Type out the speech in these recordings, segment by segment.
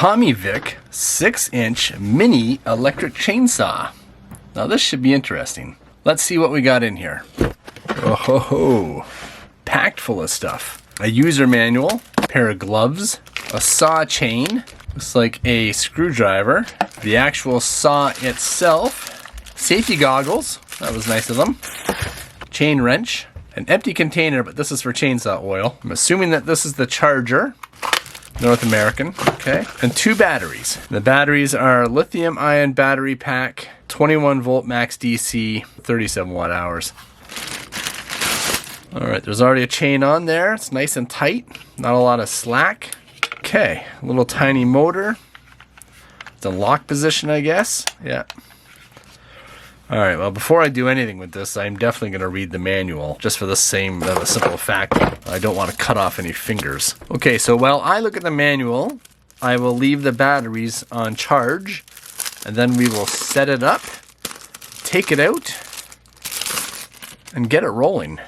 TomyVic 6-inch mini electric chainsaw. Now this should be interesting. Let's see what we got in here. Oh ho ho. Packed full of stuff. A user manual, a pair of gloves, a saw chain, looks like a screwdriver, the actual saw itself, safety goggles, that was nice of them, chain wrench, an empty container, but this is for chainsaw oil. I'm assuming that this is the charger. North American, okay, and 2 batteries. The batteries are lithium ion battery pack, 21 volt max DC, 37 watt hours. All right, there's already a chain on there. It's nice and tight, not a lot of slack. Okay, a little tiny motor. It's in lock position, I guess. Yeah. All right, well, before I do anything with this, I'm definitely going to read the manual, just for the simple fact that I don't want to cut off any fingers. Okay, so while I look at the manual, I will leave the batteries on charge, and then we will set it up, take it out, and get it rolling.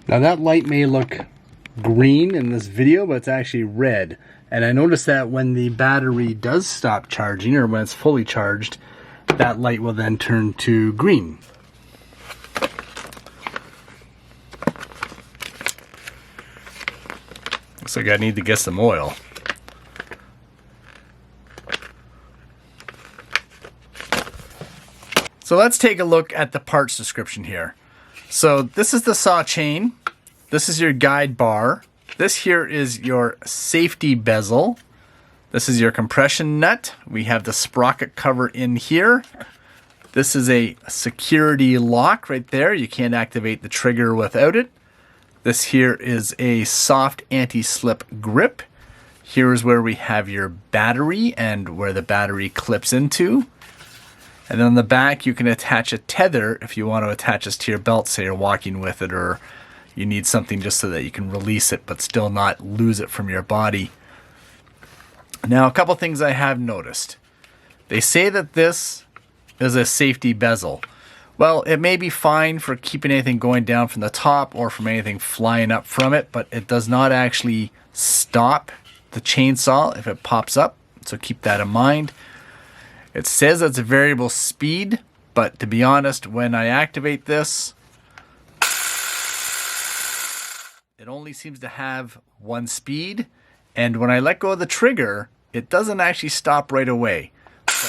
Now that light may look green in this video, but it's actually red. And I noticed that when the battery does stop charging, or when it's fully charged, that light will then turn to green. Looks like I need to get some oil. So let's take a look at the parts description here. So this is the saw chain. This is your guide bar. This here is your safety bezel. This is your compression nut. We have the sprocket cover in here. This is a security lock right there. You can't activate the trigger without it. This here is a soft anti-slip grip. Here is where we have your battery and where the battery clips into. And then on the back you can attach a tether if you want to attach this to your belt, say you're walking with it, or you need something just so that you can release it but still not lose it from your body. Now, a couple things I have noticed. They say that this is a safety bezel. Well, it may be fine for keeping anything going down from the top or from anything flying up from it, but it does not actually stop the chainsaw if it pops up, so keep that in mind. It says it's a variable speed, but to be honest, when I activate this, it only seems to have one speed, and when I let go of the trigger, it doesn't actually stop right away. So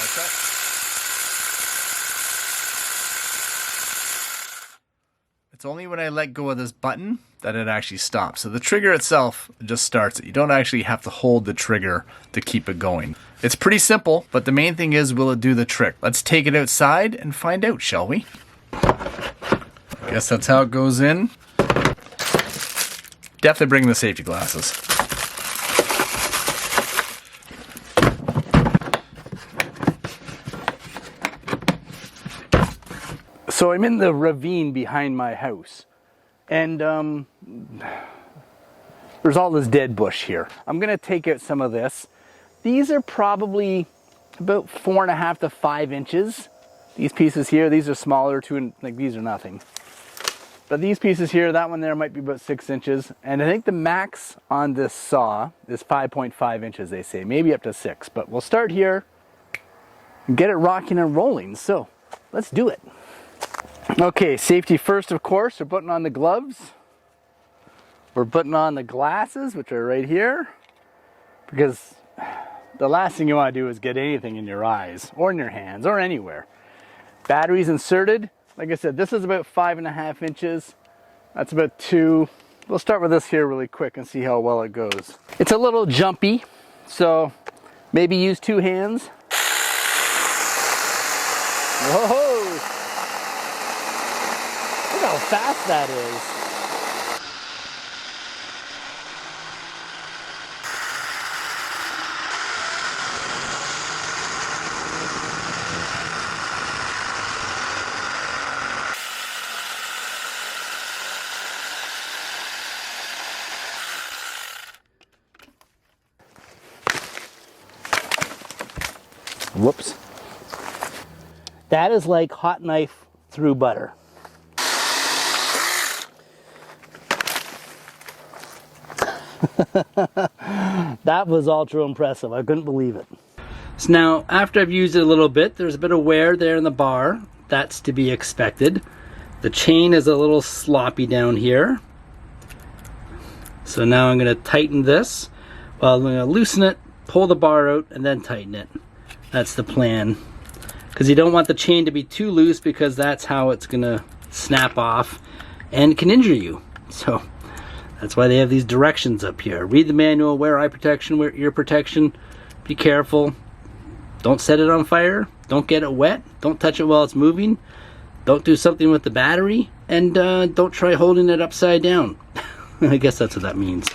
it's only when I let go of this button that it actually stops. So the trigger itself just starts it. You don't actually have to hold the trigger to keep it going. It's pretty simple, but the main thing is, will it do the trick? Let's take it outside and find out, shall we? I guess that's how it goes in. Definitely bring the safety glasses. So I'm in the ravine behind my house, and there's all this dead bush here. I'm gonna take out some of this. These are probably about 4.5 to 5 inches. These pieces here, these are smaller too, like these are nothing. But these pieces here, that one there might be about 6 inches. And I think the max on this saw is 5.5 inches, they say, maybe up to 6. But we'll start here and get it rocking and rolling. So let's do it. Okay, safety first, of course. We're putting on the gloves. We're putting on the glasses, which are right here, because the last thing you want to do is get anything in your eyes or in your hands or anywhere. Batteries inserted. Like I said, this is about 5.5 inches. That's about 2. We'll start with this here really quick and see how well it goes. It's a little jumpy, so maybe use 2 hands. Whoa! Look how fast that is. Whoops. That is like hot knife through butter. That was ultra impressive. I couldn't believe it. So now, after I've used it a little bit, there's a bit of wear there in the bar. That's to be expected. The chain is a little sloppy down here. So now I'm going to tighten this. Well, I'm going to loosen it, pull the bar out, and then tighten it. That's the plan. Because you don't want the chain to be too loose, because that's how it's going to snap off and can injure you. So that's why they have these directions up here. Read the manual, wear eye protection, wear ear protection. Be careful. Don't set it on fire. Don't get it wet. Don't touch it while it's moving. Don't do something with the battery. And don't try holding it upside down. I guess that's what that means.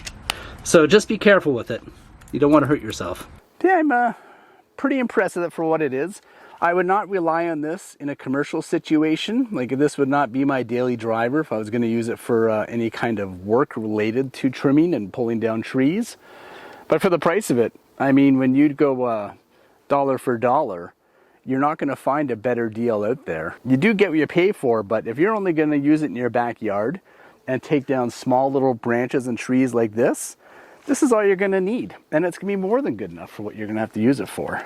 So just be careful with it. You don't want to hurt yourself. Yeah, I'm pretty impressed with it for what it is. I would not rely on this in a commercial situation. Like, this would not be my daily driver if I was going to use it for any kind of work related to trimming and pulling down trees. But for the price of it, I mean, when you'd go dollar for dollar, you're not going to find a better deal out there. You do get what you pay for, but if you're only going to use it in your backyard and take down small little branches and trees like this is all you're going to need. And it's going to be more than good enough for what you're going to have to use it for.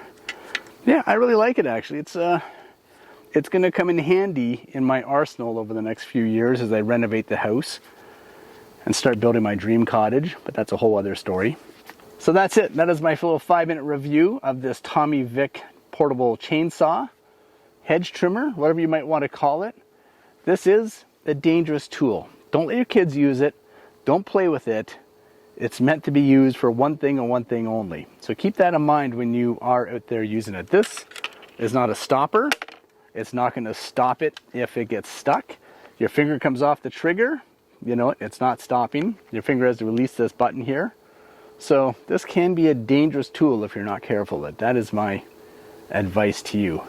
Yeah, I really like it, actually. It's going to come in handy in my arsenal over the next few years as I renovate the house and start building my dream cottage, but that's a whole other story. So that's it. That is my little 5-minute review of this TomyVic portable chainsaw, hedge trimmer, whatever you might want to call it. This is a dangerous tool. Don't let your kids use it. Don't play with it. It's meant to be used for one thing and one thing only. So keep that in mind when you are out there using it. This is not a stopper. It's not going to stop it if it gets stuck. Your finger comes off the trigger, you know, it's not stopping. Your finger has to release this button here. So this can be a dangerous tool if you're not careful with it. That is my advice to you.